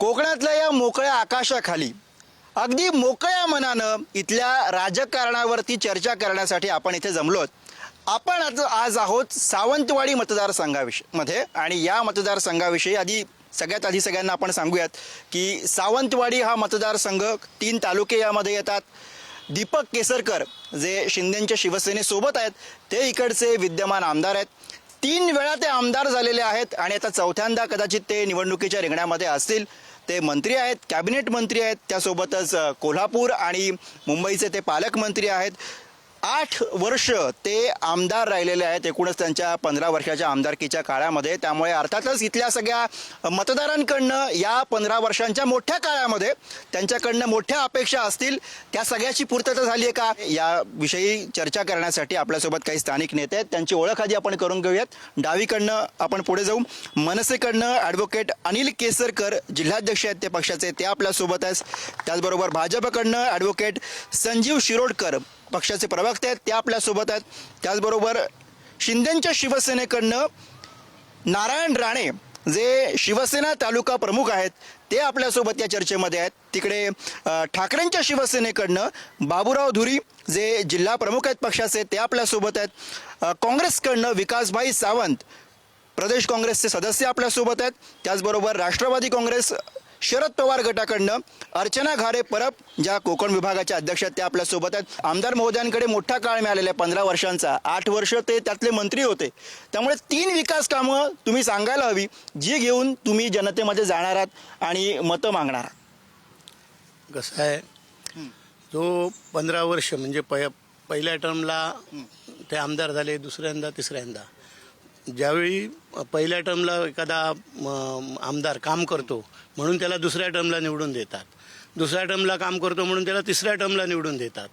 कोकणातल्या या मोकळ्या आकाशाखाली अगदी मोकळ्या मनानं इथल्या राजकारणावरती चर्चा करण्यासाठी आपण इथे जमलोत. आपण आज आहोत सावंतवाडी मतदारसंघामध्ये आणि या मतदारसंघाविषयी सगळ्यात आधी सगळ्यांना आपण सांगूयात की सावंतवाडी हा मतदारसंघ 3 तालुके यामध्ये येतात. दीपक केसरकर जे शिंदेंच्या शिवसेनेसोबत आहेत ते इकडचे विद्यमान आमदार आहेत. 3 वेळा ते आमदार झालेले आहेत आणि आता चौथ्यांदा कदाचित ते निवडणुकीच्या रिंगणामध्ये असतील. ते मंत्री आहेत, कॅबिनेट मंत्री आहेत, त्यासोबतच कोल्हापूर आणि मुंबईचे ते पालकमंत्री आहेत. 8 वर्ष ते आमदार राहिलेले आहेत एकूणच त्यांच्या 15 वर्षाच्या आमदारकीच्या काळामध्ये. त्यामुळे अर्थातच इथल्या सगळ्या मतदारांकडनं या 15 वर्षांच्या मोठ्या काळामध्ये त्यांच्याकडनं मोठ्या अपेक्षा असतील. त्या सगळ्याची पूर्तता झाली आहे का याविषयी चर्चा करण्यासाठी आपल्यासोबत काही स्थानिक नेते आहेत. त्यांची ओळख आधी आपण करून घेऊयात. डावीकडनं आपण पुढे जाऊ. मनसेकडनं ॲडव्होकेट अनिल केसरकर जिल्हाध्यक्ष आहेत ते पक्षाचे, ते आपल्यासोबत आहेत. त्याचबरोबर भाजपकडनं ॲडव्होकेट संजीव शिरोडकर पक्षाचे प्रवक्ते आहेत, ते आपल्यासोबत आहेत. त्याचबरोबर शिंदेंच्या शिवसेनेकडनं नारायण राणे जे शिवसेना तालुका प्रमुख आहेत ते आपल्यासोबत या चर्चेमध्ये आहेत. तिकडे ठाकरेंच्या शिवसेनेकडनं बाबूराव धुरी जे जिल्हा प्रमुख आहेत पक्षाचे ते आपल्यासोबत आहेत. काँग्रेसकडनं विकासभाई सावंत प्रदेश काँग्रेसचे सदस्य आपल्यासोबत आहेत. त्याचबरोबर राष्ट्रवादी काँग्रेस शरद पवार गटाकडनं अर्चना घारे परब ज्या कोकण विभागाच्या अध्यक्ष आहेत त्या आपल्यासोबत आहेत. आमदार महोदयांकडे मोठा काळ मिळालेला आहे 15 वर्षांचा. 8 वर्ष ते त्यातले मंत्री होते. त्यामुळे 3 विकास कामं तुम्ही सांगायला हवी जी घेऊन तुम्ही जनतेमध्ये जाणार आहात आणि मतं मागणार आहात. कसं आहे, जो 15 वर्ष म्हणजे पहिल्या टर्मला ते आमदार झाले, दुसऱ्यांदा तिसऱ्यांदा. ज्यावेळी पहिल्या टर्मला एखादा आमदार काम करतो म्हणून त्याला दुसऱ्या टर्मला निवडून देतात, दुसऱ्या टर्मला काम करतो म्हणून त्याला तिसऱ्या टर्मला निवडून देतात,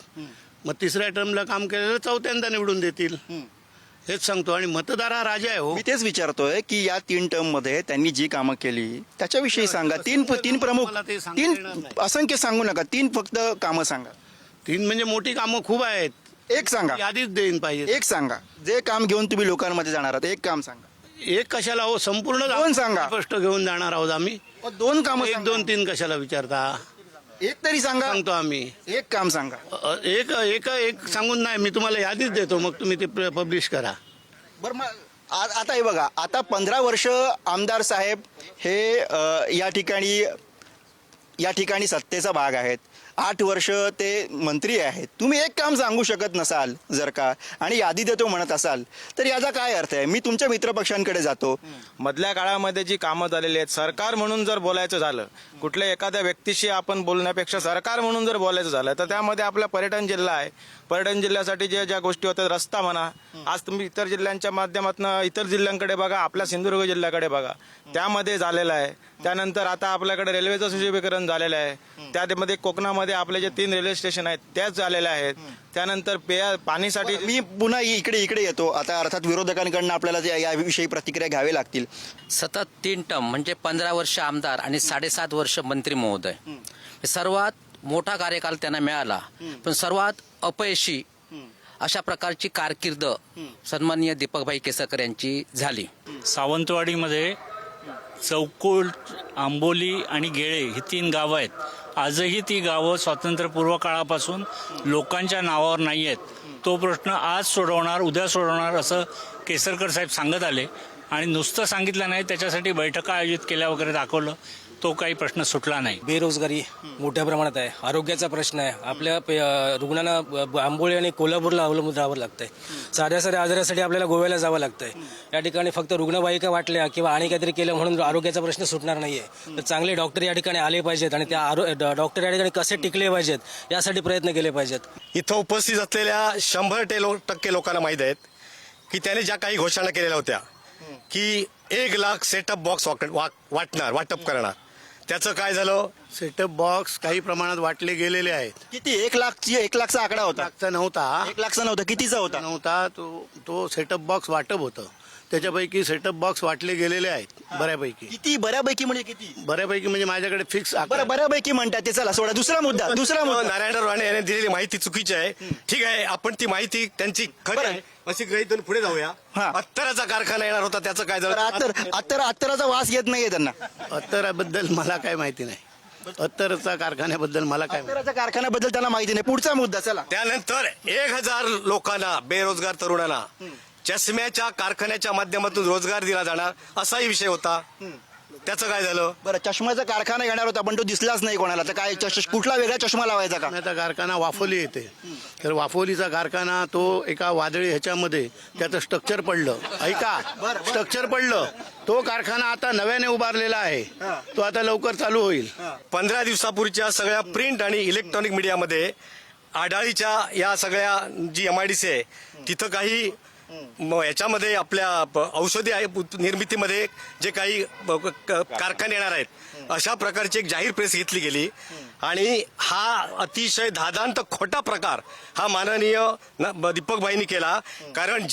मग तिसऱ्या टर्मला काम केलेलं चौथ्यांदा निवडून देतील. हेच सांगतो. आणि मतदार हा राजा आहे. हो, मी तेच विचारतोय की या 3 टर्म मध्ये त्यांनी जी कामं केली त्याच्याविषयी सांगा. 3 प्रमुख, 3 असंख्य सांगू नका, 3 फक्त कामं सांगा. 3 म्हणजे मोठी कामं खूप आहेत. एक सांगा, यादीच देईन पाहिजे. एक सांगा जे काम घेऊन तुम्ही लोकांमध्ये जाणार आहात. एक काम सांगा. एक कशाला हो, संपूर्ण 2 सांगा. स्पष्ट घेऊन जाणार आहोत आम्ही. 2 कामं 1, 2, 3 कशाला विचारता? एक तरी सांगा. सांगतो आम्ही. एक काम सांगा. एक सांगून नाही, मी तुम्हाला यादीच देतो, मग तुम्ही ते पब्लिश करा. बरं, मग आता हे बघा, आता 15 वर्ष आमदार साहेब हे या ठिकाणी सत्तेचा भाग आहेत. 8 वर्ष ते मंत्री आहेत. तुम्ही एक काम सांगू शकत नसाल जर का आणि यादी देतो म्हणत असाल तर याचा काय अर्थ आहे? मी तुमच्या मित्रपक्षांकडे जातो. मधल्या काळामध्ये जी कामं झालेली आहेत, सरकार म्हणून जर बोलायचं झालं, कुठल्या एखाद्या व्यक्तीशी आपण बोलण्यापेक्षा सरकार म्हणून जर बोलायचं झालं तर त्यामध्ये आपला पर्यटन जिल्हा आहे. पर्यटन जिल्ह्यासाठी ज्या गोष्टी होत्या, रस्ता म्हणा, आज तुम्ही इतर जिल्ह्यांच्या माध्यमातून इतर जिल्ह्यांकडे बघा, आपल्या सिंधुदुर्ग जिल्ह्याकडे बघा, त्यामध्ये झालेलं आहे. त्यानंतर आता आपल्याकडे रेल्वेचं सुशोभीकरण झालेलं आहे. त्यामध्ये कोकणामध्ये आपले जे 3 रेल्वे स्टेशन आहेत त्याच झालेले आहेत. त्यानंतर पाणीसाठी मी पुन्हा इकडे येतो. आता अर्थात विरोधकांकडून आपल्याला याविषयी प्रतिक्रिया घ्यावी लागतील. सतत 3 टर्म म्हणजे 15 वर्ष आमदार आणि 7.5 वर्ष मंत्री महोदय. सर्वात मोठा कार्यकाल त्यांना मिळाला, पण सर्वात अपयशी अशा प्रकारची कारकीर्द सन्माननीय दीपकभाई केसरकर यांची झाली. सावंतवाडीमध्ये चौकुल, आंबोली आणि गेळे ही 3 गावं आहेत. आजही ती गावं स्वातंत्र्यपूर्व काळापासून लोकांच्या नावावर नाही आहेत. तो प्रश्न आज सोडवणार, उद्या सोडवणार असं केसरकर साहेब सांगत आले आणि नुसतं सांगितलं नाही, त्याच्यासाठी बैठका आयोजित केल्या वगैरे दाखवलं, तो काही प्रश्न सुटला नाही. बेरोजगारी मोठ्या प्रमाणात आहे. आरोग्याचा प्रश्न आहे. आपल्या रुग्णांना आंबोली आणि कोल्हापूरला अवलंबून राहावं लागतंय. साध्या आजारासाठी आपल्याला गोव्याला जावं लागतंय. या ठिकाणी फक्त रुग्णवाहिका वाटल्या किंवा आणि काहीतरी केलं म्हणून आरोग्याचा प्रश्न सुटणार नाहीये. तर चांगले डॉक्टर या ठिकाणी आले पाहिजेत आणि त्या डॉक्टर या ठिकाणी कसे टिकले पाहिजेत यासाठी प्रयत्न केले पाहिजेत. इथं उपस्थित असलेल्या 100% लोकांना माहीत आहेत की त्याने ज्या काही घोषणा केलेल्या होत्या की 1 लाख सेटअप बॉक्स वाटप करणार, त्याचं काय झालं? सेटअप बॉक्स काही प्रमाणात वाटले गेलेले आहेत. किती? 1 लाखचा आकडा होता. 1 लाखचा नव्हता. 1 लाखचा नव्हता. कितीचा होता? नव्हता तो सेटअप बॉक्स वाटप होतं. त्याच्यापैकी सेटअप बॉक्स वाटले गेलेले आहेत बऱ्यापैकी. किती बऱ्यापैकी म्हणजे किती? बऱ्यापैकी म्हणजे माझ्याकडे फिक्स बरं बऱ्यापैकी म्हणतात ते. चला सोडा, दुसरा मुद्दा. नारायण राणे यांनी दिलेली माहिती चुकीची आहे. ठीक आहे, आपण ती माहिती त्यांची खरी आहे अशी गृहीत धरून पुढे जाऊया. हा. अत्तराचा कारखाना येणार होता, त्याचं काय झालं? अत्तराचा वास येत नाहीये त्यांना. अत्तराबद्दल मला काय माहिती नाही. अत्तरचा कारखान्याबद्दल मला काय माहिती. अत्तराच्या कारखान्याबद्दल त्यांना माहिती नाही. पुढचा मुद्दा चला. त्यानंतर 1000 लोकांना, बेरोजगार तरुणांना चष्म्याच्या कारखान्याच्या माध्यमातून रोजगार दिला जाणार असाही विषय होता. त्याचं काय झालं? बरं, चष्म्याचा कारखाना येणार होता पण तो दिसलाच नाही कोणाला. तर काय कुठला वेगळा चष्मा लावायचा का? चष्म्याचा कारखाना वाफोली येते. तर वाफोलीचा कारखाना तो एका वादळी ह्याच्यामध्ये त्याचं स्ट्रक्चर पडलं. ऐका, स्ट्रक्चर पडलं. तो कारखाना आता नव्याने उभारलेला आहे. तो आता लवकर चालू होईल. 15 दिवसापूर्वीच्या सगळ्या प्रिंट आणि इलेक्ट्रॉनिक मीडियामध्ये आढाळीच्या या सगळ्या जी MIDC आहे तिथं काही याच्यामध्ये आपल्या औषधी निर्मितीमध्ये जे काही कारखाने येणार आहेत अशा प्रकारची एक जाहीर प्रेस घेतली गेली. आणि हा अतिशय धादांत खोटा प्रकार हा माननीय दीपक भाईंनी केला. कारण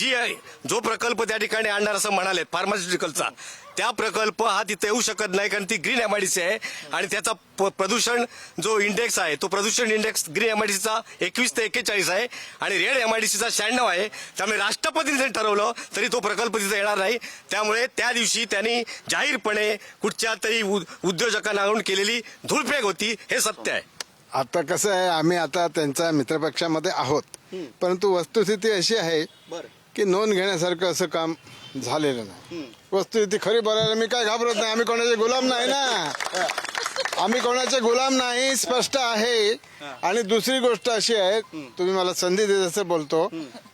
जो प्रकल्प त्या ठिकाणी आणणार असं म्हणाले फार्मास्युटिकलचा, त्या प्रकल्प हा तिथे येऊ शकत नाही कारण ती ग्रीन MIDC आहे. आणि त्याचा प्रदूषण जो इंडेक्स आहे तो प्रदूषण इंडेक्स ग्रीन MIDCचा 21 ते 41 आहे आणि रेड MIDCचा 96 आहे. त्यामुळे राष्ट्रपतींनी ठरवलं तरी तो प्रकल्प तिथे येणार नाही. त्यामुळे त्या दिवशी त्यांनी जाहीरपणे कुठच्या तरी उद्योजकांकडून केलेली धूळफेक होती, हे सत्य आहे. आता कसं आहे, आम्ही आता त्यांच्या मित्रपक्षामध्ये आहोत, परंतु वस्तुस्थिती अशी आहे की नोंद घेण्यासारखं असं काम झालेलं नाही. वस्तुस्थिती खरी बोलायला मी काय घाबरत नाही. आम्ही कोणाचे गुलाम नाही ना. आम्ही कोणाचे गुलाम नाही, स्पष्ट आहे. आणि दुसरी गोष्ट अशी आहे, तुम्ही मला संधी देत असं बोलतो,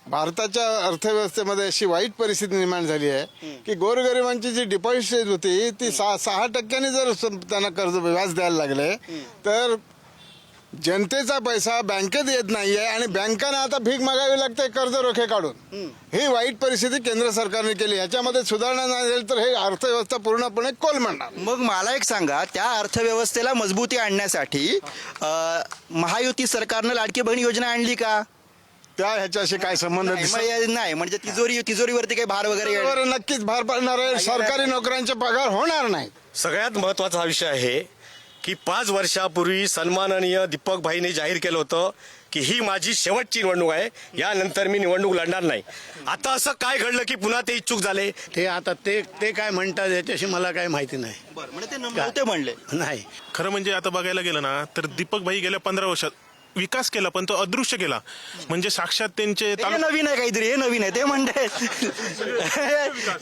भारताच्या अर्थव्यवस्थेमध्ये अशी वाईट परिस्थिती निर्माण झाली आहे की गोरगरिबांची जी डिपॉझिट होती ती 6% जर त्यांना कर्ज व्याज द्यायला लागले तर जनतेचा पैसा बँकेत येत नाहीये आणि बँकांना आता भीक मागावी लागते कर्ज रोखे काढून. ही वाईट परिस्थिती केंद्र सरकारने केली. याच्यामध्ये सुधारणा नाही झाली तर हे अर्थव्यवस्था पूर्णपणे कोलमडणार. मग मला एक सांगा, त्या अर्थव्यवस्थेला मजबूती आणण्यासाठी महायुती सरकारनं लाडकी बहीण योजना आणली का? त्या ह्याच्याशी काय संबंध नाही म्हणजे तिजोरीवरती काही भार वगैरे बरोबर, नक्कीच भार पडणार आहे. सरकारी नोकऱ्यांचे पगार होणार नाही. सगळ्यात महत्वाचा हा विषय आहे की 5 वर्षापूर्वी सन्माननीय दीपक भाईंनी जाहीर केलं होतं की ही माझी शेवटची निवडणूक आहे, यानंतर मी निवडणूक लढणार नाही. आता असं काय घडलं की पुन्हा ते इच्छुक झाले? ते आता ते काय म्हणतात याच्याशी मला काय माहिती नाही. म्हणजे ते नव्हते म्हणले नाही. खरं म्हणजे आता बघायला गेलं ना तर दीपक भाई गेल्या 15 वर्षात विकास केला पण तो अदृश्य केला. म्हणजे साक्षात त्यांचे हे नवीन आहे काहीतरी, हे नवीन आहे. ते म्हणतात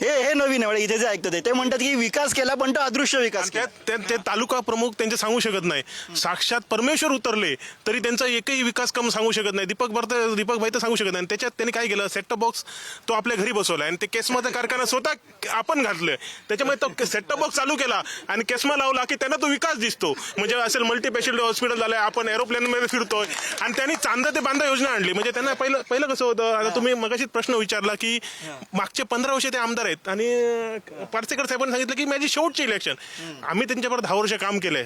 हे नवीन आहे. इथे जे ऐकतं ते म्हणतात की विकास केला पण तो अदृश्य विकास केला. ते तालुका प्रमुख त्यांचे सांगू शकत नाही. साक्षात परमेश्वर उतरले तरी त्यांचा एकही विकास कम सांगू शकत नाही. दीपक भाई तर सांगू शकत नाही. त्याच्यात त्यांनी काय केलं, सेटअप बॉक्स तो आपल्या घरी बसवला आणि ते केसमाचा कारखाना स्वतः आपण घातलं. त्याच्यामुळे तो सेटअप बॉक्स चालू केला आणि केसमा लावला की त्यांना तो विकास दिसतो. म्हणजे असेल मल्टीस्पेशालिटी हॉस्पिटल झालंय, आपण एरोप्लेन मध्ये फिरतो आणि त्यांनी चांदा ते बांधा योजना आणली. म्हणजे त्यांना पहिलं कसं होतं, आता तुम्ही मगाशीच प्रश्न विचारला की मागचे 15 वर्ष ते आमदार आहेत आणि पार्सेकर साहेबांनी सांगितलं की माझी शेवटची इलेक्शन. आम्ही त्यांच्यावर 10 वर्ष काम केलंय.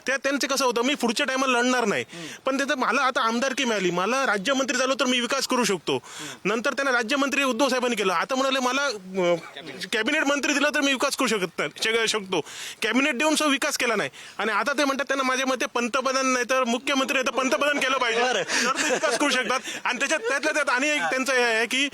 त्यांचं कसं होतं, मी पुढच्या टायमाला लढणार नाही पण त्याचं मला आता आमदारकी मिळाली, मला राज्यमंत्री झालो तर मी विकास करू शकतो. नंतर त्यांना राज्यमंत्री उद्धव साहेबांनी केलं. आता म्हणाले मला कॅबिनेट मंत्री दिलं तर मी विकास करू शकतो. कॅबिनेट देऊन सो विकास केला नाही आणि आता ते म्हणतात त्यांना माझ्या मते पंतप्रधान नाही तर मुख्यमंत्री नाही तर पंतप्रधान केलं पाहिजे तर ते विकास करू शकतात. आणि त्यात आणि एक त्यांचं हे आहे की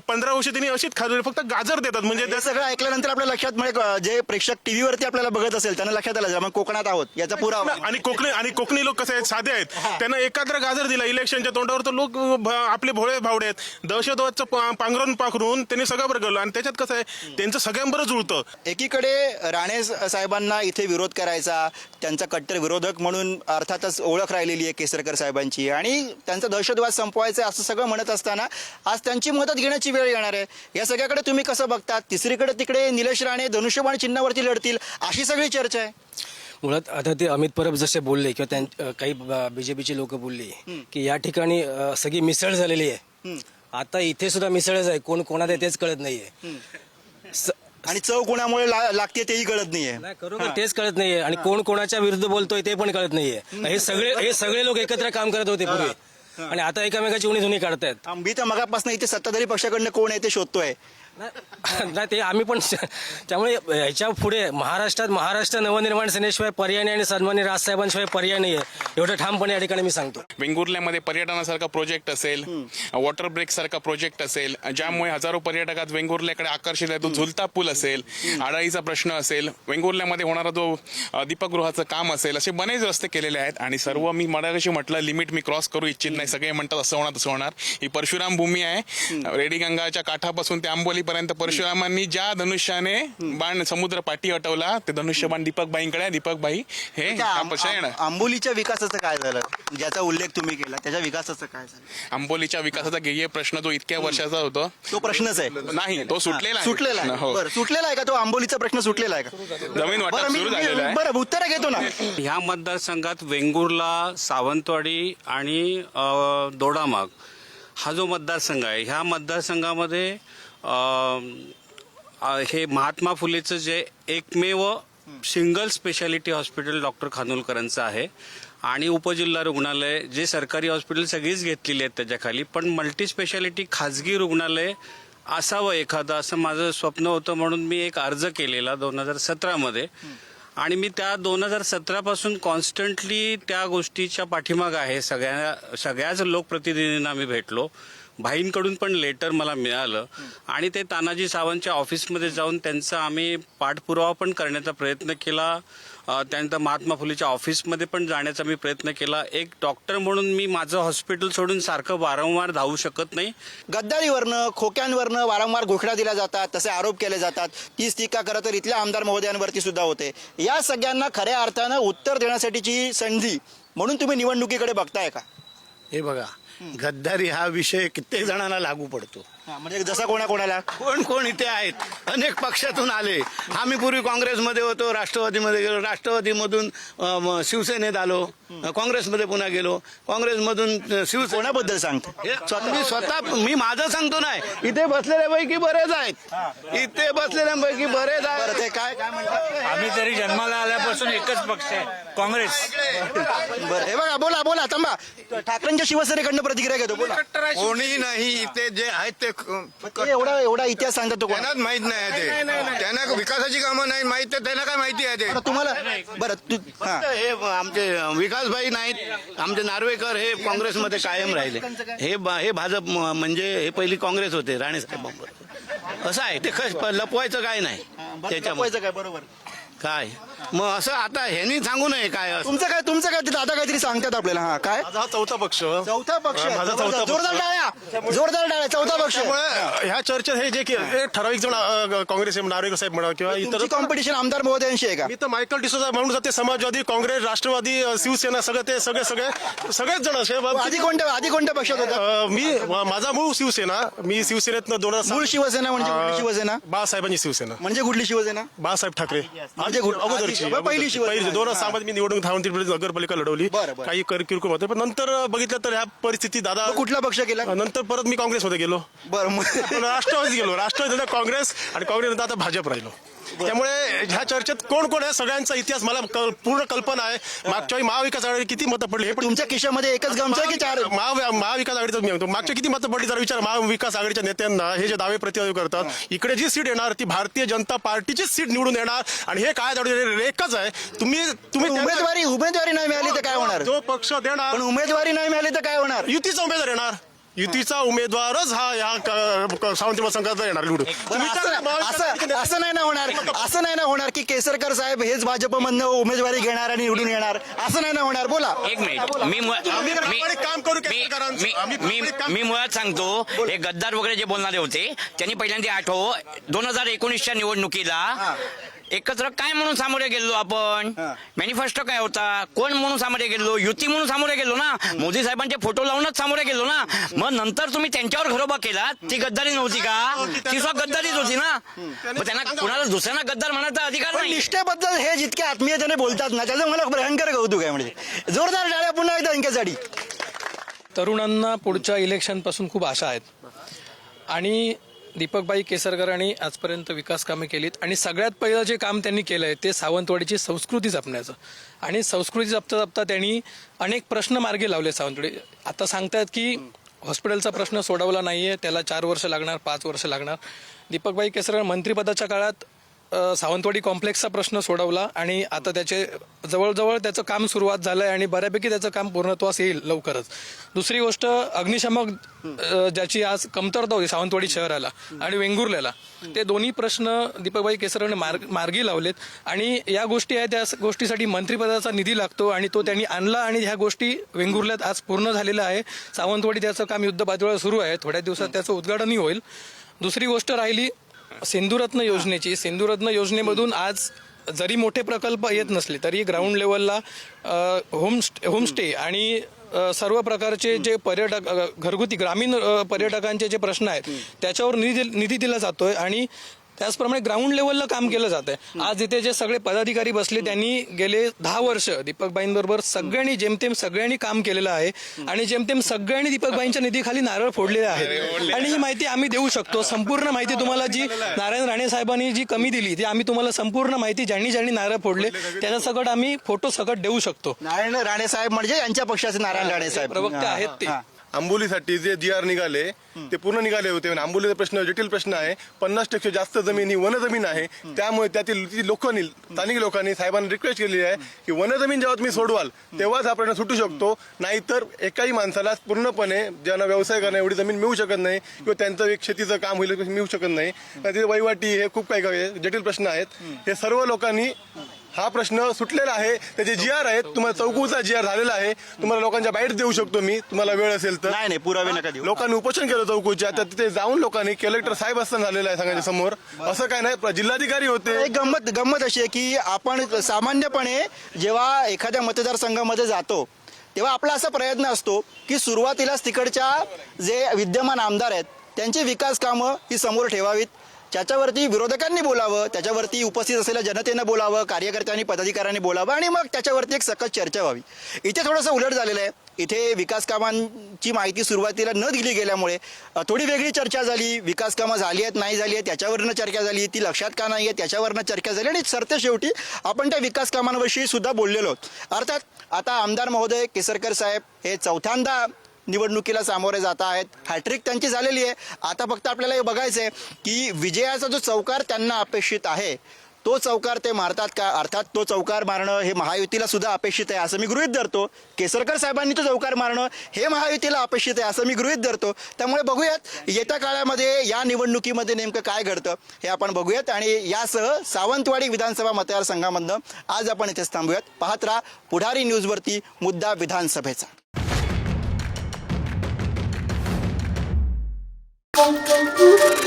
15 वर्ष त्यांनी अशीच खाल्ली, फक्त गाजर देतात. म्हणजे हे सगळं ऐकल्यानंतर आपल्या लक्षात म्हणजे जे प्रेक्षक टीव्हीवरती आपल्याला बघत असेल त्यांना लक्षात आलं आपण कोकणात आहोत याचा पुरावा. आणि कोकणी लोक कसे आहेत, साधे आहेत. त्यांना एकाद्र गाजर दिला इलेक्शनच्या तोंडावर तर लोक आपले भोळे भावडे आहेत. दहशतवादचं पांघरून पाखरून त्यांनी सगळं बरं केलं आणि त्याच्यात कसं आहे त्यांचं सगळ्यांबरोबर जुळतं. एकीकडे राणे साहेबांना इथे विरोध करायचा, त्यांचा कट्टर विरोधक म्हणून अर्थातच ओळख राहिलेली आहे केसरकर साहेबांची आणि त्यांचा दहशतवाद संपवायचा असं सगळं म्हणत असताना आज त्यांची मदत घेण्याची वेळ येणार आहे. या सगळ्याकडे तुम्ही कसं बघता? तिसरीकडे तिकडे निलेश राणे धनुष्यबाण चिन्हावरती लढतील अशी सगळी चर्चा आहे. मुळात आता ते अमित परब जसे बोलले किंवा काही बीजेपीची लोक बोलली की या ठिकाणी सगळी मिसळ झालेली आहे. आता इथे सुद्धा मिसळच आहे, कोण कोणात आहे तेच कळत नाहीये आणि चव कोणामुळे लागते तेही कळत नाहीये. खरोखर तेच कळत नाहीये आणि कोण कोणाच्या विरुद्ध बोलतोय ते पण कळत नाहीये. हे सगळे लोक एकत्र काम करत होते पूर्वी आणि आता एकामेकाची उणी धुणी काढतायत. मी तर मगापासून इथे सत्ताधारी पक्षाकडनं कोण आहे ते शोधतोय. नाही ते आम्ही पण त्यामुळे ह्याच्या पुढे महाराष्ट्र नवनिर्माण सेनेशिवाय पर्याय नाही आणि सन्माननीय राजसाहेबांशिवाय पर्याय नाही आहे एवढं ठामपणे या ठिकाणी मी सांगतो. वेंगुर्ल्यामध्ये पर्यटनासारखा प्रोजेक्ट असेल, वॉटर ब्रेक सारखा प्रोजेक्ट असेल, ज्यामुळे हजारो पर्यटक आज वेंगुर्ल्याकडे आकर्षित आहे. तो झुलता पूल असेल, आडाळीचा प्रश्न असेल, वेंगुर्ल्यामध्ये होणारा जो दीपगृहाचं काम असेल, असे बरेच रस्ते केलेले आहेत. आणि सर्व मी मगाशी म्हटलं लिमिट मी क्रॉस करू इच्छित नाही. सगळे म्हणतात असं होणार तसं होणार. ही परशुराम भूमी आहे. रेडीगंगाच्या काठापासून ते आंबोलीपर्यंत परशुरामांनी ज्या धनुष्याने बाण समुद्र पाठी अटवला ते धनुष्यबाण दीपकबाईंकडे आहे. दीपकबाई हे येणार. आंबोलीच्या विकासाचं काय झालं, ज्याचा उल्लेख तुम्ही केला त्याच्या विकासाचं काय झालं? आंबोलीच्या विकासाचा गेय प्रश्न जो इतक्या वर्षाचा होता तो प्रश्नच आहे. नाही, तो सुटलेला आहे. सुटलेला आहे. हो. बरं, सुटलेला आहे का तो आंबोलीचा प्रश्न सुटलेला आहे का? जमीन वाटप सुरू झालेलं आहे. बरं, उत्तर घेतो ना. ह्या मतदारसंघात वेंगुर्ला, सावंतवाडी आणि दोडामार्ग हा जो मतदारसंघ आहे ह्या मतदारसंघामध्ये हे महात्मा फुलेचं जे एकमेव सिंगल स्पेशालिटी हॉस्पिटल डॉक्टर खानोलकरांचं आहे आणि उपजिल्हा रुग्णालय जे सरकारी हॉस्पिटल सगळीच घेतलेली आहेत त्याच्याखाली, पण मल्टी स्पेशालिटी खाजगी रुग्णालय असावं एखादं असं माझं स्वप्न होतं. म्हणून मी एक अर्ज केलेला 2017 आणि मी त्या 2017 पासून कॉन्स्टंटली त्या गोष्टीच्या पाठीमाग आहे. सगळ्याच लोकप्रतिनिधींना मी भेटलो. भाईंकडून पण लेटर मला मिळालं आणि ते तानाजी सावंतच्या ऑफिसमध्ये जाऊन त्यांचा आम्ही पाठपुरावा पण करण्याचा प्रयत्न केला. त्यानंतर महात्मा फुलेच्या ऑफिसमध्ये पण जाण्याचा मी प्रयत्न केला. एक डॉक्टर म्हणून मी माझं हॉस्पिटल सोडून सारखं वारंवार धावू शकत नाही. गद्दारीवरनं, खोक्यांवरनं वारंवार घोषणा दिल्या जातात, तसे आरोप केले जातात. तीच टीका खरं तर इथल्या आमदार महोदयांवरती सुद्धा होते. या सगळ्यांना खऱ्या अर्थानं उत्तर देण्यासाठीची संधी म्हणून तुम्ही निवडणुकीकडे बघताय का? हे बघा, गद्दारी हा विषय कित्येक जणांना लागू पडतो. म्हणजे जसा कोणाला कोण इथे आहेत, अनेक पक्षातून आले. आम्ही पूर्वी काँग्रेसमध्ये होतो, राष्ट्रवादीमध्ये गेलो, राष्ट्रवादीमधून शिवसेनेत आलो, काँग्रेसमध्ये पुन्हा गेलो, काँग्रेसमधून शिवसेना. कोणाबद्दल सांगतो? मी माझं सांगतो नाही, इथे बसलेल्यापैकी बरेच आहेत. इथे बसलेल्यापैकी बरेच आहेत. बरं, ते काय म्हणतात? आम्ही तरी जन्माला आल्यापासून एकच पक्ष आहे, काँग्रेस. बरं, हे बघा, बोला थांबा. ठाकरेंच्या शिवसेनेकडनं प्रतिक्रिया घेतो. बोला. कोणी नाही इथे जे आहेत ते ते एवढा इतिहास सांगतात तो कोण? त्यांनाच माहित नाही ते. त्यांना विकासाची कामं नाही माहित, तर त्यांना काय माहिती आहे ते? तुम्हाला बरं हे आमचे विकासभाई नाहीत, आमचे नार्वेकर हे काँग्रेसमध्ये कायम राहिले. हे भाजप म्हणजे हे पहिली काँग्रेस होते राणेसाहेब. असं आहे ते, लपवायचं काय नाही त्याच्यामध्ये. काय बरोबर काय मग असं आता ह्यांनी सांगू नये काय असं. तुमचं काय ते दादा काहीतरी सांगतात आपल्याला. हा काय? माझा हा चौथा पक्ष. चौथा पक्ष. माझा चौथा पक्ष. जोरदार टाळ्या. चौथा पक्ष. त्यामुळे ह्या चर्चेत हे जे की हे ठराविक जण काँग्रेस नार्वेकर साहेब म्हणा किंवा इतर कॉम्पिटिशन आमदार महोदयांशी आहे का? मी तर मायकल डिसोजा म्हणून जाते. समाजवादी, काँग्रेस, राष्ट्रवादी, शिवसेना सगळेच जण असे. आधी कोणत्या पक्षात होता? माझा मूळ शिवसेना. मी शिवसेनेतनं 2007. मूळ शिवसेना म्हणजे कुठली शिवसेना? बाळासाहेबांची शिवसेना. म्हणजे कुठली शिवसेना? बाळासाहेब ठाकरे म्हणजे अगोदरची पहिली शिवसेना. 2006 मी निवडणूक धावून नगरपालिका लढवली. बरं. काही किरकोळ होते, पण नंतर बघितलं तर ह्या परिस्थिती दादा कुठला पक्ष केला? नंतर परत मी काँग्रेसमध्ये गेलो. बरं. पण राष्ट्रवादीत गेलो. राष्ट्रवादी काँग्रेस आणि काँग्रेस आता भाजप राहिलो. त्यामुळे ह्या चर्चेत कोण आहे सगळ्यांचा इतिहास मला पूर्ण कल्पना आहे. मागच्या वेळी महाविकास आघाडी किती मतं पडली हे पण तुमच्या खिशामध्ये एकच गमचा की चार? महाविकास आघाडीचा मी म्हणतो मागच्या किती मतं पडली जरा विचार. महाविकास आघाडीच्या नेत्यांना हे जे दावे प्रतिदावे करतात, इकडे जी सीट येणार ती भारतीय जनता पार्टीचीच सीट निवडून येणार. आणि हे काय एकच आहे. तुम्ही उमेदवारी नाही मिळाली तर काय होणार? जो पक्ष देणार, पण उमेदवारी नाही मिळाली तर काय होणार? युतीचा उमेदवार येणार. युतीचा उमेदवारच हा या सावंत मतदारसंघात येणार निवडून. असं नाही ना होणार की केसरकर साहेब हेच भाजपमधनं उमेदवारी घेणार आणि निवडून येणार. असं नाही ना होणार. बोला. एक मिनिट, काम करू. मी मुळात सांगतो, हे गद्दार वगैरे जे बोलणारे होते त्यांनी पहिल्यांदा आठव 2019च्या निवडणुकीला एकत्र काय म्हणून सामोरे गेलो आपण? मॅनिफेस्टो काय होता? कोण म्हणून सामोरे गेलो? युती म्हणून सामोरे गेलो ना. मोदी साहेबांचे फोटो लावूनच सामोरे गेलो ना. मग नंतर तुम्ही त्यांच्यावर घरोबा केला. ती गद्दारी नव्हती का? ती सुद्धा गद्दारीच होती ना. मग त्यांना कुणाला दुसऱ्यांना गद्दार म्हणायचा अधिकार नाही. निष्ठेबद्दल हे जितके आत्मीयतेने बोलतात ना, त्याचं मला भयंकर कौतुक आहे. म्हणजे जोरदार टाळ्या पुन्हा एकदा त्यांच्यासाठी. तरुणांना पुढच्या इलेक्शनपासून खूप आशा आहेत आणि दीपकबाई केसरकरांनी आजपर्यंत विकास कामे केलीत आणि सगळ्यात पहिलं जे काम त्यांनी केलं आहे ते सावंतवाडीची संस्कृती जपण्याचं. आणि संस्कृती जपता जपता त्यांनी अनेक प्रश्न मार्गी लावले सावंतवाडी. आता सांगतायत की हॉस्पिटलचा प्रश्न सोडवला नाही आहे, त्याला 4 वर्ष लागणार, 5 वर्ष लागणार. दीपकभाई केसरकर मंत्रिपदाच्या काळात सावंतवाडी कॉम्प्लेक्सचा प्रश्न सोडवला आणि आता त्याचे जवळजवळ त्याचं काम सुरुवात झालं आहे आणि बऱ्यापैकी त्याचं काम पूर्णत्वास येईल लवकरच. दुसरी गोष्ट अग्निशमक ज्याची आज कमतरता होती सावंतवाडी शहराला आणि वेंगुर्ल्याला, ते दोन्ही प्रश्न दीपकभाई केसरकरांनी मार्गी लावलेत आणि या गोष्टी आहेत, त्या गोष्टीसाठी मंत्रिपदाचा निधी लागतो आणि तो त्यांनी आणला आणि ह्या गोष्टी वेंगुर्ल्यात आज पूर्ण झालेल्या आहे. सावंतवाडी त्याचं काम युद्धपातळीवर सुरू आहे, थोड्या दिवसात त्याचं उद्घाटनही होईल. दुसरी गोष्ट राहिली सिंधुरत्न योजनेची. सिंधुरत्न योजनेमधून आज जरी मोठे प्रकल्प येत नसले तरी ग्राउंड लेवलला होमस्टे आणि सर्व प्रकारचे जे पर्यटक घरगुती ग्रामीण पर्यटकांचे जे प्रश्न आहेत त्याच्यावर निधी दिला जातोय आणि त्याचप्रमाणे ग्राउंड लेवलला काम केलं जात आहे. आज इथे जे सगळे पदाधिकारी बसले त्यांनी गेले 10 वर्ष दीपकबाईंबरोबर सगळ्यांनी जेमतेम सगळ्यांनी काम केलेलं आहे आणि जेमतेम सगळ्यांनी दीपकबाईंच्या निधीखाली नारळ फोडलेले आहेत आणि ही माहिती आम्ही देऊ शकतो. संपूर्ण माहिती तुम्हाला जी नारायण राणे साहेबांनी जी कमी दिली ती आम्ही तुम्हाला संपूर्ण माहिती ज्यांनी ज्यांनी नारळ फोडले त्याच्या सकट आम्ही फोटो सकट देऊ शकतो. नारायण राणे साहेब म्हणजे यांच्या पक्षाचे नारायण राणे साहेब प्रवक्ते आहेत ते. आंबोलीसाठी जे GR निघाले ते पूर्ण निघाले होते. आंबोलीचा प्रश्न जटिल प्रश्न आहे. 50% जास्त जमीन ही वनजमीन आहे. त्यामुळे त्यातील लोकांनी स्थानिक लोकांनी साहेबांना रिक्वेस्ट केलेली आहे की वनजमीन जेव्हा तुम्ही सोडवाल तेव्हाच हा प्रश्न सुटू शकतो, नाहीतर एकाही माणसाला पूर्णपणे ज्यांना व्यवसाय करणं एवढी जमीन मिळू शकत नाही किंवा त्यांचं एक शेतीचं काम होईल मिळू शकत नाही. तिथे वहिवाटी हे खूप काही जटिल प्रश्न आहेत. हे सर्व लोकांनी हा प्रश्न सुटलेला आहे. त्याचे GR आहेत. तुम्हाला चौकूचा GR झालेला आहे. तुम्हाला लोकांच्या बाईट देऊ शकतो मी, तुम्हाला वेळ असेल तर. नाही पुरावे नका देऊ. लोकांनी उपोषण केलं चौकूच्या, तर तिथे जाऊन लोकांनी कलेक्टर साहेब असताना झालेलं आहे सांगायच्या समोर. असं काय नाही, जिल्हाधिकारी होते. एक गंमत अशी आहे की आपण सामान्यपणे जेव्हा एखाद्या मतदारसंघामध्ये जातो तेव्हा आपला असा प्रयत्न असतो की सुरुवातीलाच तिकडच्या जे विद्यमान आमदार आहेत त्यांची विकास कामं ही समोर ठेवावीत, त्याच्यावरती विरोधकांनी बोलावं, त्याच्यावरती उपस्थित असलेल्या जनतेनं बोलावं, कार्यकर्त्यांनी पदाधिकाऱ्यांनी बोलावं आणि मग त्याच्यावरती एक सकत चर्चा व्हावी. इथे थोडंसं उलट झालेलं आहे. इथे विकास कामांची माहिती सुरुवातीला न दिली गेल्यामुळे थोडी वेगळी चर्चा झाली. विकास कामं झाली आहेत नाही झाली आहेत त्याच्यावरनं चर्चा झाली, ती लक्षात का नाही आहे त्याच्यावरनं चर्चा झाली आणि सरते शेवटी आपण त्या विकास कामांविषयी सुद्धा बोललेलो आहोत. अर्थात आता आमदार महोदय केसरकर साहेब हे चौथ्यांदा निवडणुकीला सामोरे जात आहेत. हॅट्रिक त्यांची झालेली आहे. आता फक्त आपल्याला हे बघायचं आहे की विजयाचा जो चौकार त्यांना अपेक्षित आहे तो चौकार ते मारतात का. अर्थात तो चौकार मारणं हे महायुतीला सुद्धा अपेक्षित आहे असं मी गृहीत धरतो. केसरकर साहेबांनी तो चौकार मारणं हे महायुतीला अपेक्षित आहे असं मी गृहीत धरतो. त्यामुळे बघूयात येत्या काळामध्ये या निवडणुकीमध्ये नेमकं काय घडतं हे आपण बघूयात आणि यासह सावंतवाडी विधानसभा मतदारसंघामधनं आज आपण इथेच थांबूयात. पाहत राहा पुढारी न्यूजवरती मुद्दा विधानसभेचा. Thank you.